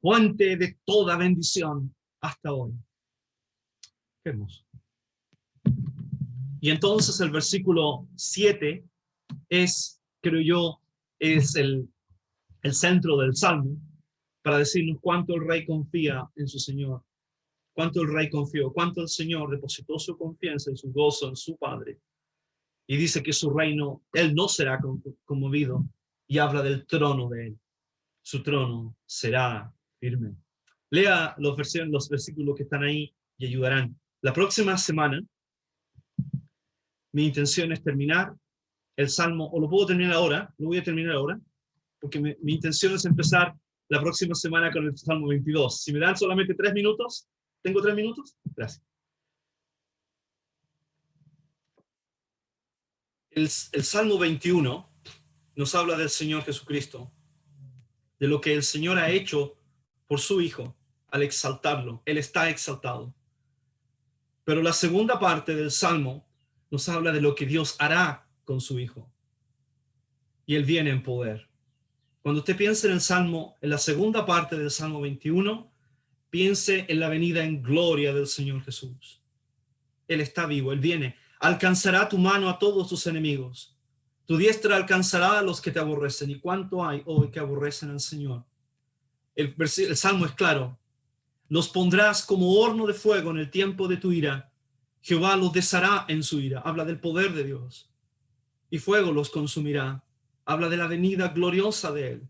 fuente de toda bendición hasta hoy. Qué hermoso. Y entonces el versículo 7 es, creo yo, es el centro del Salmo para decirnos cuánto el rey confía en su Señor, cuánto el rey confió, cuánto el Señor depositó su confianza y su gozo en su Padre. Y dice que su reino, él no será conmovido, y habla del trono de él. Su trono será firme. Lea los versículos que están ahí y ayudarán. La próxima semana, mi intención es terminar el Salmo, o lo puedo terminar ahora, lo voy a terminar ahora, porque mi intención es empezar la próxima semana con el Salmo 22. Si me dan solamente 3 minutos, ¿tengo 3 minutos? Gracias. El Salmo 21 nos habla del Señor Jesucristo, de lo que el Señor ha hecho por su Hijo al exaltarlo. Él está exaltado. Pero la segunda parte del Salmo nos habla de lo que Dios hará con su Hijo. Y Él viene en poder. Cuando usted piense en el Salmo, en la segunda parte del Salmo 21, piense en la venida en gloria del Señor Jesús. Él está vivo, Él viene. Alcanzará tu mano a todos tus enemigos. Tu diestra alcanzará a los que te aborrecen. ¿Y cuánto hay hoy que aborrecen al Señor? El Salmo es claro. Los pondrás como horno de fuego en el tiempo de tu ira. Jehová los deshará en su ira. Habla del poder de Dios. Y fuego los consumirá. Habla de la venida gloriosa de Él.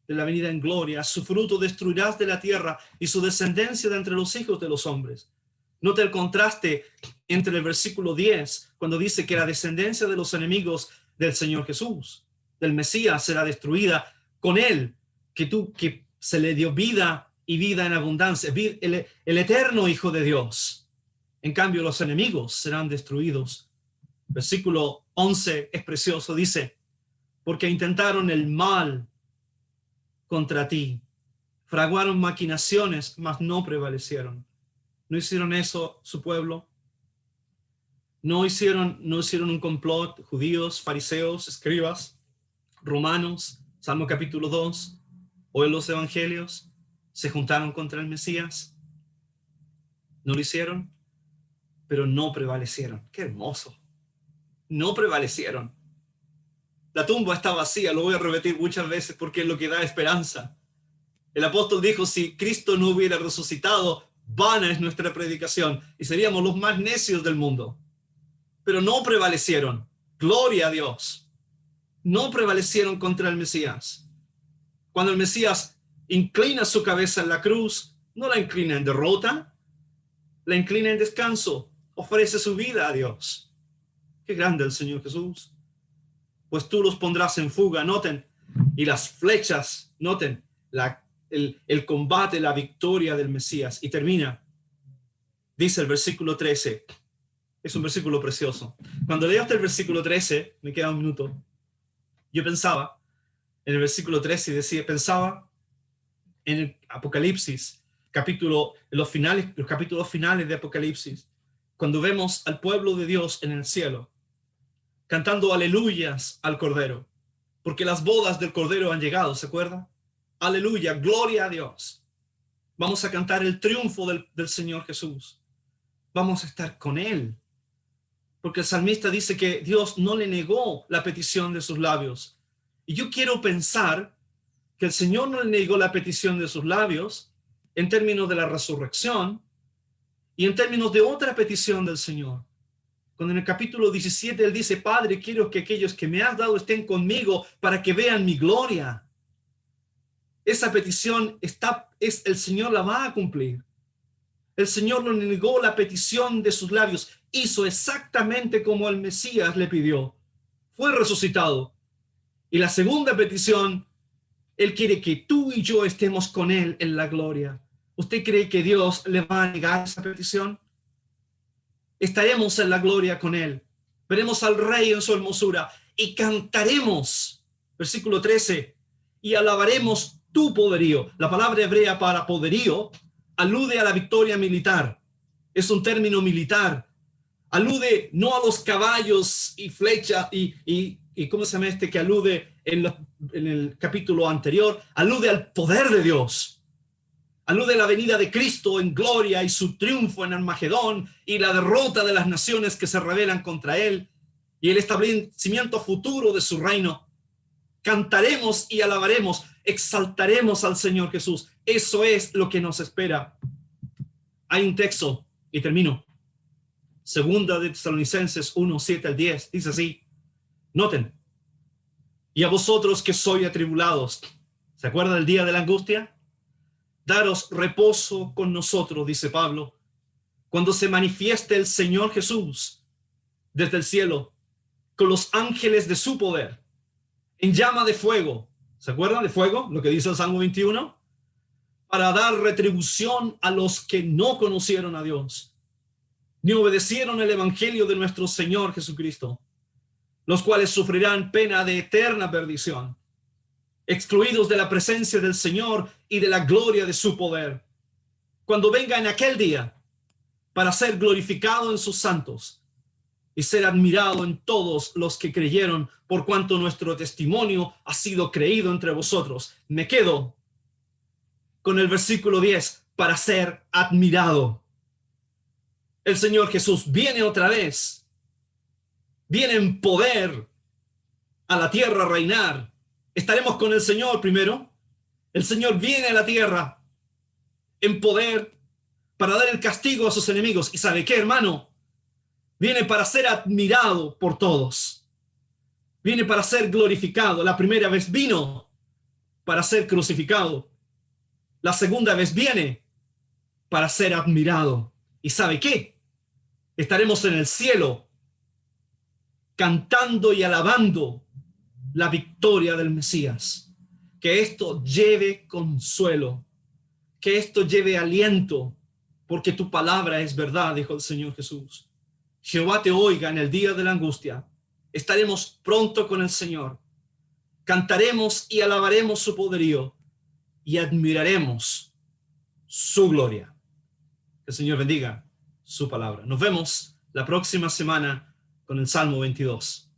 De la venida en gloria. Su fruto destruirás de la tierra y su descendencia de entre los hijos de los hombres. Nota el contraste entre el versículo 10, cuando dice que la descendencia de los enemigos del Señor Jesús, del Mesías, será destruida con Él, que se le dio vida y vida en abundancia, el eterno Hijo de Dios. En cambio, los enemigos serán destruidos. Versículo 11 es precioso, dice, porque intentaron el mal contra ti, fraguaron maquinaciones, mas no prevalecieron. ¿No hicieron eso su pueblo? ¿No hicieron un complot judíos, fariseos, escribas, romanos, Salmo capítulo 2, o en los evangelios? ¿Se juntaron contra el Mesías? ¿No lo hicieron? Pero no prevalecieron. ¡Qué hermoso! No prevalecieron. La tumba está vacía, lo voy a repetir muchas veces porque es lo que da esperanza. El apóstol dijo, si Cristo no hubiera resucitado, vana es nuestra predicación y seríamos los más necios del mundo. Pero no prevalecieron. Gloria a Dios. No prevalecieron contra el Mesías. Cuando el Mesías inclina su cabeza en la cruz, no la inclina en derrota, la inclina en descanso. Ofrece su vida a Dios. Qué grande el Señor Jesús. Pues tú los pondrás en fuga, noten, y las flechas, noten, el combate, la victoria del Mesías. Y termina, dice el versículo 13, es un versículo precioso. Cuando leo hasta el versículo 13, me queda un minuto, yo pensaba en el versículo 13 y pensaba en el Apocalipsis, los capítulos finales de Apocalipsis, cuando vemos al pueblo de Dios en el cielo, cantando aleluyas al Cordero, porque las bodas del Cordero han llegado, ¿se acuerdan? Aleluya, gloria a Dios. Vamos a cantar el triunfo del Señor Jesús. Vamos a estar con Él. Porque el salmista dice que Dios no le negó la petición de sus labios. Y yo quiero pensar que el Señor no le negó la petición de sus labios en términos de la resurrección y en términos de otra petición del Señor. Cuando en el capítulo 17 Él dice, Padre, quiero que aquellos que me has dado estén conmigo para que vean mi gloria. Esa petición el Señor la va a cumplir. El Señor no negó la petición de sus labios. Hizo exactamente como el Mesías le pidió. Fue resucitado. Y la segunda petición, Él quiere que tú y yo estemos con Él en la gloria. ¿Usted cree que Dios le va a negar esa petición? Estaremos en la gloria con Él. Veremos al Rey en su hermosura y cantaremos. Versículo 13. Y alabaremos tu poderío. La palabra hebrea para poderío alude a la victoria militar. Es un término militar. Alude no a los caballos y flechas y ¿cómo se llama que alude en el capítulo anterior? Alude al poder de Dios. Alude a la venida de Cristo en gloria y su triunfo en Armagedón y la derrota de las naciones que se rebelan contra él y el establecimiento futuro de su reino. Cantaremos y alabaremos, exaltaremos al Señor Jesús. Eso es lo que nos espera. Hay un texto, y termino. Segunda de Tesalonicenses 1, 7 al 10. Dice así. Noten. Y a vosotros que sois atribulados. ¿Se acuerdan del día de la angustia? Daros reposo con nosotros, dice Pablo, cuando se manifieste el Señor Jesús desde el cielo con los ángeles de su poder en llama de fuego. ¿Se acuerdan de fuego? Lo que dice el Salmo 21. Para dar retribución a los que no conocieron a Dios, ni obedecieron el evangelio de nuestro Señor Jesucristo, los cuales sufrirán pena de eterna perdición, excluidos de la presencia del Señor y de la gloria de su poder, cuando venga en aquel día para ser glorificado en sus santos y ser admirado en todos los que creyeron, por cuanto nuestro testimonio ha sido creído entre vosotros. Me quedo con el versículo 10, para ser admirado. El Señor Jesús viene otra vez, viene en poder a la tierra a reinar. Estaremos con el Señor primero. El Señor viene a la tierra en poder para dar el castigo a sus enemigos. ¿Y sabe qué, hermano? Viene para ser admirado por todos. Viene para ser glorificado. La primera vez vino para ser crucificado. La segunda vez viene para ser admirado. ¿Y sabe qué? Estaremos en el cielo cantando y alabando la victoria del Mesías. Que esto lleve consuelo, que esto lleve aliento, porque tu palabra es verdad, dijo el Señor Jesús. Jehová te oiga en el día de la angustia. Estaremos pronto con el Señor. Cantaremos y alabaremos su poderío y admiraremos su gloria. Que el Señor bendiga su palabra. Nos vemos la próxima semana con el Salmo 22.